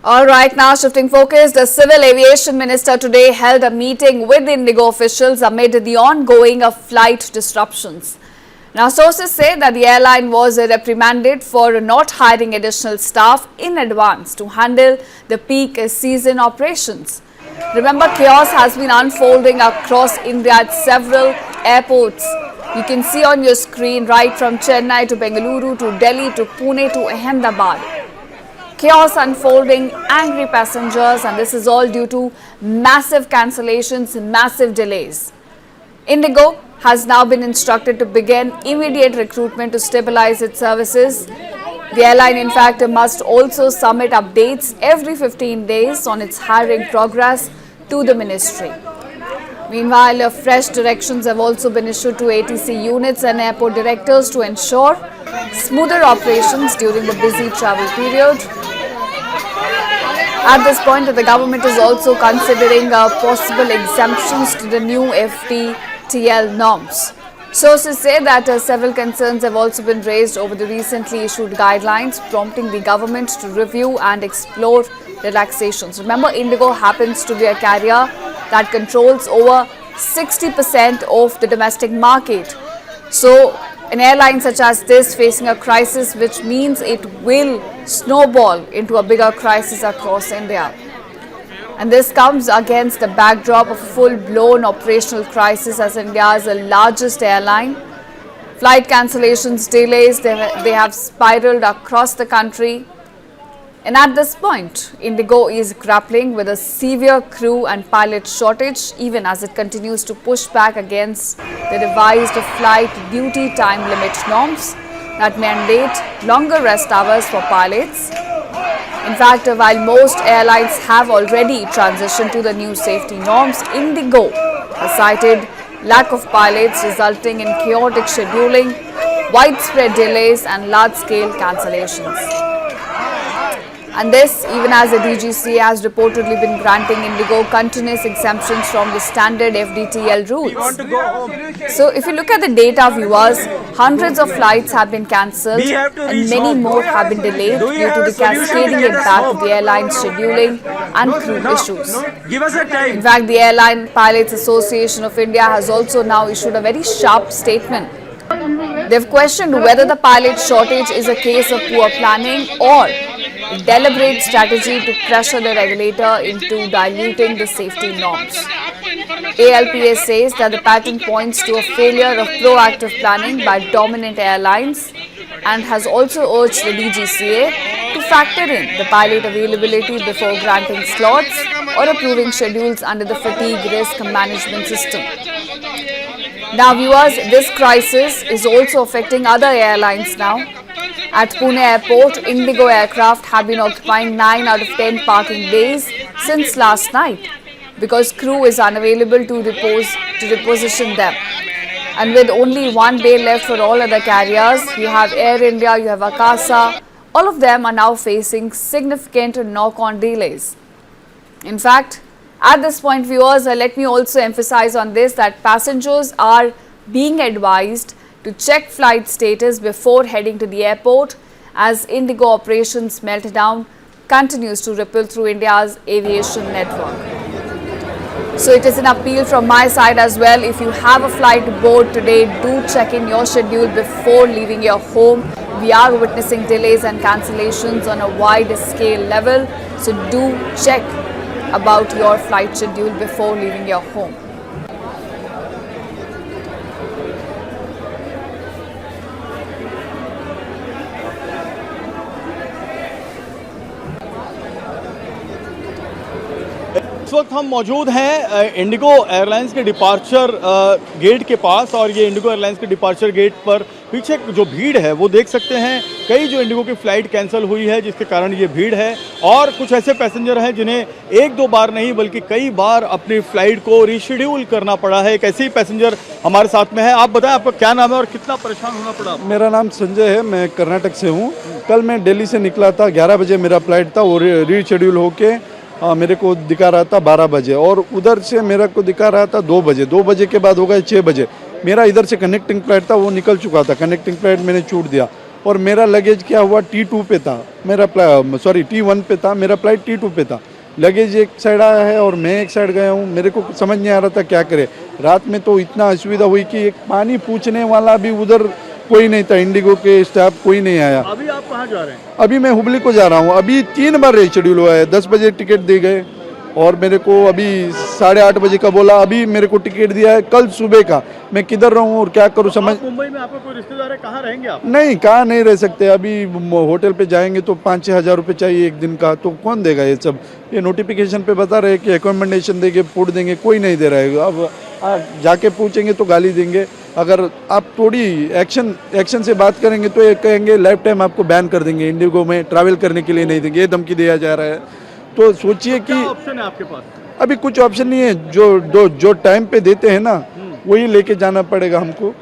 All right, now shifting focus, the Civil Aviation Minister today held a meeting with Indigo officials amid the ongoing flight disruptions. Now, sources say that the airline was reprimanded for not hiring additional staff in advance to handle the peak season operations. Remember, chaos has been unfolding across India at several airports. You can see on your screen right from Chennai to Bengaluru to Delhi to Pune to Ahmedabad. Chaos unfolding, angry passengers, and this is all due to massive cancellations and massive delays. Indigo has now been instructed to begin immediate recruitment to stabilize its services. The airline, in fact, must also submit updates every 15 days on its hiring progress to the ministry. Meanwhile, fresh directions have also been issued to ATC units and airport directors to ensure smoother operations during the busy travel period. At this point, the government is also considering possible exemptions to the new FDTL norms. Sources say that several concerns have also been raised over the recently issued guidelines, prompting the government to review and explore relaxations. Remember, Indigo happens to be a carrier that controls over 60% of the domestic market. So, an airline such as this facing a crisis, which means it will snowball into a bigger crisis across India. And this comes against the backdrop of a full-blown operational crisis as India's largest airline. Flight cancellations, delays, they have spiraled across the country. And at this point, Indigo is grappling with a severe crew and pilot shortage, even as it continues to push back against the revised flight duty time limit norms that mandate longer rest hours for pilots. In fact, while most airlines have already transitioned to the new safety norms, Indigo has cited lack of pilots resulting in chaotic scheduling, widespread delays and large-scale cancellations. And this, even as the DGCA has reportedly been granting Indigo continuous exemptions from the standard FDTL rules. So, if you look at the data, viewers, hundreds of flights have been cancelled and many more have been delayed due to the cascading impact of the airline's scheduling and crew issues. In fact, the Airline Pilots Association of India has also now issued a very sharp statement. They've questioned whether the pilot shortage is a case of poor planning or deliberate strategy to pressure the regulator into diluting the safety norms. ALPS says that the pattern points to a failure of proactive planning by dominant airlines and has also urged the DGCA to factor in the pilot availability before granting slots or approving schedules under the fatigue risk management system. Now, viewers, this crisis is also affecting other airlines now. At Pune Airport, Indigo aircraft have been occupying 9 out of 10 parking bays since last night because crew is unavailable to reposition them. And with only one bay left for all other carriers, you have Air India, you have Akasa, all of them are now facing significant knock-on delays. In fact, at this point, viewers, let me also emphasize on this that passengers are being advised to check flight status before heading to the airport as Indigo operations meltdown continues to ripple through India's aviation network. So it is an appeal from my side as well. If you have a flight board today, do check in your schedule before leaving your home. We are witnessing delays and cancellations on a wide scale level. So do check about your flight schedule before leaving your home. इस वक्त हम मौजूद हैं Indigo airlines के departure gate के पास और ये Indigo airlines के डिपार्चर गेट पर पीछे जो भीड़ है वो देख सकते हैं। कई जो इंडिगो की फ़्लाइट कैंसिल हुई है जिसके कारण ये भीड़ है और कुछ ऐसे पैसेंजर हैं जिन्हें एक दो बार नहीं बल्कि कई बार अपनी फ़्लाइट को रीशेड्यूल करना पड़ा है। एक ऐसे ही पैसेंजर हमारे साथ में है। आप बताएं आपका क्या नाम है और कितना परेशान होना पड़ा? मेरा नाम संजय है, मैं कर्नाटक से हूँ। कल मैं दिल्ली से निकला था, 11 बजे मेरा फ़्लाइट था, वो रीशेड्यूल होके मेरे को दिखा रहा था 12 बजे और उधर से मेरे को दिखा रहा था 2 बजे। 2 बजे के बाद हो गए 6 बजे। मेरा इधर से कनेक्टिंग फ्लाइट था वो निकल चुका था, कनेक्टिंग फ्लाइट मैंने छूट दिया और मेरा लगेज क्या हुआ T2 पे था, मेरा सॉरी T1 पे था, मेरा फ्लाइट T2 पे था। लगेज एक साइड आया है और मैं एक साइड गया हूँ, मेरे को समझ नहीं आ रहा था क्या करे। रात में तो इतना असुविधा हुई कि एक पानी पूछने वाला भी उधर कोई नहीं था, इंडिगो के स्टाफ कोई नहीं आया। अभी आप कहाँ जा रहे हैं? अभी मैं हुबली को जा रहा हूँ। अभी 3 बार शेड्यूल हुआ है, 10 बजे टिकट दे गए और मेरे को अभी 8:30 बजे का बोला, अभी मेरे को टिकट दिया है कल सुबह का। मैं किधर रहूँ और क्या करूँ समझ। आप मुंबई में आपका कोई रिश्तेदार है, कहाँ रहेंगे आप? नहीं, कहाँ नहीं रह सकते। अभी होटल पे जाएंगे तो 5-6 हज़ार रुपये चाहिए एक दिन का, तो कौन देगा ये सब। ये नोटिफिकेशन पे बता रहे हैं कि एकोमोडेशन देंगे, फूड देंगे, कोई नहीं दे रहा है। अब आप जाके पूछेंगे तो गाली देंगे। अगर आप थोड़ी एक्शन से बात करेंगे तो ये कहेंगे लाइफ टाइम आपको बैन कर देंगे, इंडिगो में ट्रैवल करने के लिए नहीं देंगे, ये धमकी दिया जा रहा है। तो सोचिए कि क्या ऑप्शन है आपके पास? अभी कुछ ऑप्शन नहीं है। जो टाइम पे देते हैं ना वही लेके जाना पड़ेगा हमको।